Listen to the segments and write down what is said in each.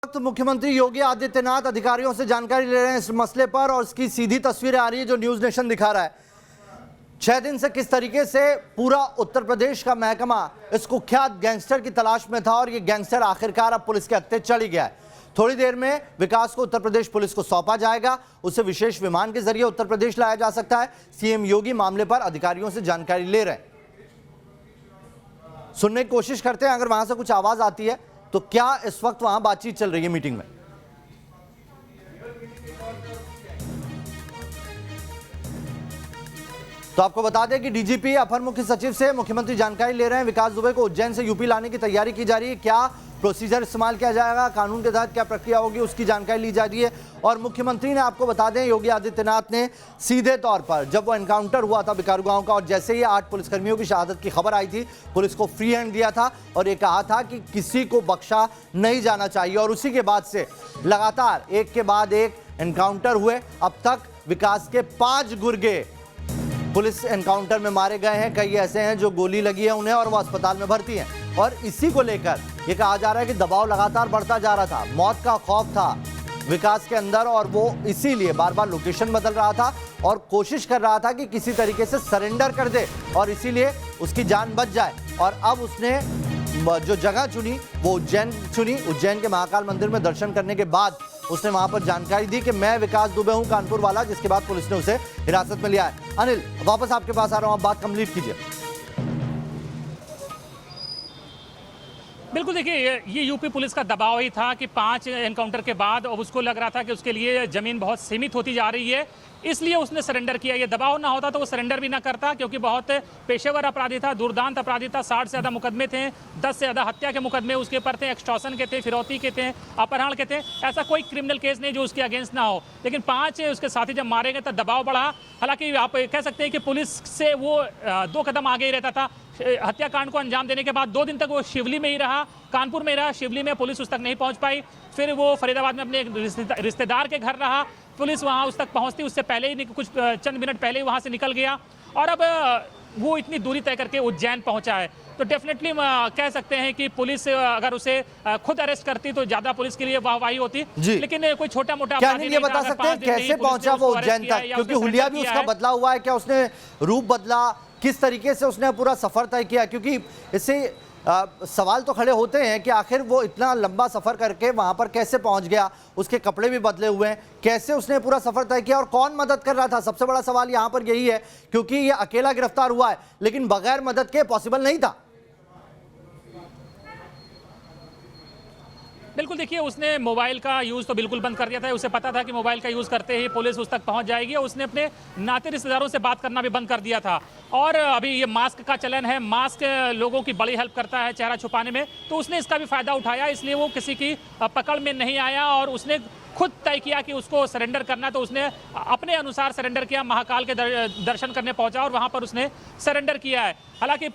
वक्त मुख्यमंत्री योगी आदित्यनाथ अधिकारियों से जानकारी ले रहे हैं इस मसले पर और इसकी सीधी तस्वीरें आ रही है जो न्यूज नेशन दिखा रहा है। 6 दिन से किस तरीके से पूरा उत्तर प्रदेश का महकमा इस कुख्यात गैंगस्टर की तलाश में था और ये गैंगस्टर आखिरकार अब पुलिस के हत्थे चढ़ गया है। थोड़ी देर में विकास को उत्तर प्रदेश पुलिस को सौंपा जाएगा, उसे विशेष विमान के जरिए उत्तर प्रदेश लाया जा सकता है। सीएम योगी मामले पर अधिकारियों से जानकारी ले रहे हैं। सुनने की कोशिश करते हैं, अगर वहां से कुछ आवाज आती है तो क्या इस वक्त वहां बातचीत चल रही है मीटिंग में। तो आपको बता दें कि डीजीपी अपर मुख्य सचिव से मुख्यमंत्री जानकारी ले रहे हैं। विकास दुबे को उज्जैन से यूपी लाने की तैयारी की जा रही है, क्या प्रोसीजर इस्तेमाल किया जाएगा, कानून के तहत क्या प्रक्रिया होगी, उसकी जानकारी ली जा रही है। और मुख्यमंत्री ने, आपको बता दें, योगी आदित्यनाथ ने सीधे तौर पर जब वो एनकाउंटर हुआ था बिकारू गांव का और जैसे ही 8 पुलिसकर्मियों की शहादत की खबर आई थी, पुलिस को फ्री हैंड दिया था और ये कहा था कि किसी को बख्शा नहीं जाना चाहिए। और उसी के बाद से लगातार एक के बाद एक एनकाउंटर हुए। अब तक विकास के 5 गुर्गे पुलिस एनकाउंटर में मारे गए हैं। कई ऐसे हैं जो गोली लगी है उन्हें और वो अस्पताल में भर्ती हैं। और इसी को लेकर ये कहा जा रहा है कि दबाव लगातार बढ़ता जा रहा था, मौत का खौफ था विकास के अंदर और वो इसीलिए बार बार लोकेशन बदल रहा था और कोशिश कर रहा था कि किसी तरीके से सरेंडर कर दे और इसीलिए उसकी जान बच जाए। और अब उसने जो जगह चुनी वो उज्जैन चुनी। उज्जैन के महाकाल मंदिर में दर्शन करने के बाद उसने वहां पर जानकारी दी कि मैं विकास दुबे हूं, कानपुर वाला, जिसके बाद पुलिस ने उसे हिरासत में लिया है। अनिल, वापस आपके पास आ रहा हूं, आप बात कंप्लीट कीजिए। बिल्कुल, देखिए ये यूपी पुलिस का दबाव ही था कि 5 एनकाउंटर के बाद अब उसको लग रहा था कि उसके लिए ज़मीन बहुत सीमित होती जा रही है, इसलिए उसने सरेंडर किया। ये दबाव ना होता तो वो सरेंडर भी ना करता, क्योंकि बहुत पेशेवर अपराधी था, दुर्दांत अपराधी था। 60 से ज़्यादा मुकदमे थे, 10 से ज़्यादा हत्या के मुकदमे उसके ऊपर थे, एक्सटॉर्शन के थे, फिरौती के थे, अपहरण के थे। ऐसा कोई क्रिमिनल केस नहीं जो उसके अगेंस्ट ना हो। लेकिन 5 उसके साथी जब मारे गए तो दबाव बढ़ा। हालांकि आप कह सकते हैं कि पुलिस से वो 2 कदम आगे ही रहता था। हत्याकांड को अंजाम देने के बाद 2 दिन तक वो शिवली में ही रहा, कानपुर में ही रहा। शिवली में पुलिस उस तक नहीं पहुंच पाई। फिर वो फरीदाबाद में अपने एक रिश्तेदार के घर रहा, पुलिस वहां उस तक पहुंचती उससे पहले ही, कुछ चंद मिनट पहले ही वहां से निकल गया। और अब वो इतनी दूरी तय करके उज्जैन पहुंचा है। तो डेफिनेटली कह सकते हैं कि पुलिस अगर उसे खुद अरेस्ट करती तो ज्यादा पुलिस के लिए वाहवाही होती। लेकिन कोई छोटा मोटा क्या नहीं, ये बता सकते हैं कैसे पहुंचा वो उज्जैन तक, क्योंकि हुलिया भी उसका बदला हुआ है, क्या उसने रूप बदला, किस तरीके से उसने पूरा सफर तय किया? क्योंकि इससे सवाल तो खड़े होते हैं कि आखिर वो इतना लंबा सफर करके वहां पर कैसे पहुंच गया, उसके कपड़े भी बदले हुए हैं, कैसे उसने पूरा सफर तय किया और कौन मदद कर रहा था? सबसे बड़ा सवाल यहां पर यही है, क्योंकि ये अकेला गिरफ्तार हुआ है लेकिन बगैर मदद के पॉसिबल नहीं था। बिल्कुल, देखिए उसने मोबाइल का यूज़ तो बिल्कुल बंद कर दिया था। उसे पता था कि मोबाइल का यूज़ करते ही पुलिस उस तक पहुंच जाएगी और उसने अपने नाते रिश्तेदारों से बात करना भी बंद कर दिया था। और अभी ये मास्क का चलन है, मास्क लोगों की बड़ी हेल्प करता है चेहरा छुपाने में, तो उसने इसका भी फ़ायदा उठाया, इसलिए वो किसी की पकड़ में नहीं आया और उसने खुद तय किया कि उसको सरेंडर करना, तो उसने अपने अनुसार सरेंडर किया। महाकाल के दर्शन करने पहुंचा और वहां पर उसने सरेंडर किया है। हालांकि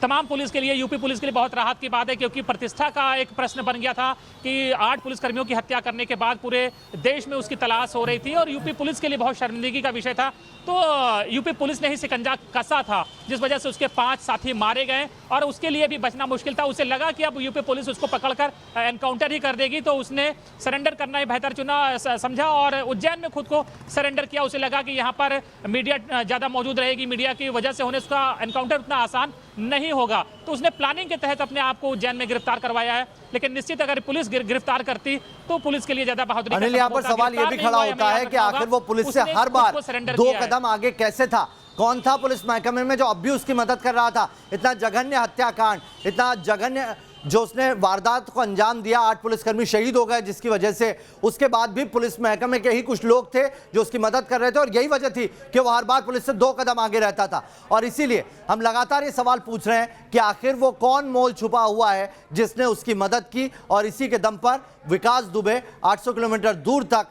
तमाम पुलिस के लिए, यूपी पुलिस के लिए बहुत राहत की बात है, क्योंकि प्रतिष्ठा का एक प्रश्न बन गया था कि 8 पुलिसकर्मियों की हत्या करने के बाद पूरे देश में उसकी तलाश हो रही थी और यूपी पुलिस के लिए बहुत शर्मिंदगी का विषय था। तो यूपी पुलिस ने ही शिकंजा कसा था, जिस वजह से उसके 5 साथी मारे गए और उसके लिए भी बचना मुश्किल था। उसे लगा कि अब यूपी पुलिस उसको पकड़कर एनकाउंटर ही कर देगी, तो उसने सरेंडर करना ही बेहतर चुना समझा और उज्जैन में खुद को सरेंडर किया। उसे लगा कि यहाँ पर मीडिया ज़्यादा मौजूद रहेगी, मीडिया की वजह से होने उसका एनकाउंटर उतना आसान नहीं होगा, तो उसने प्लानिंग के तहत अपने आप को उज्जैन में गिरफ्तार करवाया है। लेकिन निश्चित अगर पुलिस गिरफ्तार करती तो पुलिस के लिए ज्यादा बहादुरी। अनिल, यहाँ पर सवाल ये भी खड़ा होता है कि आखिर वो पुलिस से हर बार 2 कदम आगे कैसे था? कौन था पुलिस महकमे में जो अब भी उसकी मदद कर रहा था? इतना जघन्य हत्याकांड, इतना जघन्य जो उसने वारदात को अंजाम दिया, 8 पुलिसकर्मी शहीद हो गए जिसकी वजह से, उसके बाद भी पुलिस महकमे के ही कुछ लोग थे जो उसकी मदद कर रहे थे और यही वजह थी कि वो हर बार पुलिस से 2 कदम आगे रहता था। और इसीलिए हम लगातार ये सवाल पूछ रहे हैं कि आखिर वो कौन मोल छुपा हुआ है जिसने उसकी मदद की और इसी के दम पर विकास दुबे 800 किलोमीटर दूर तक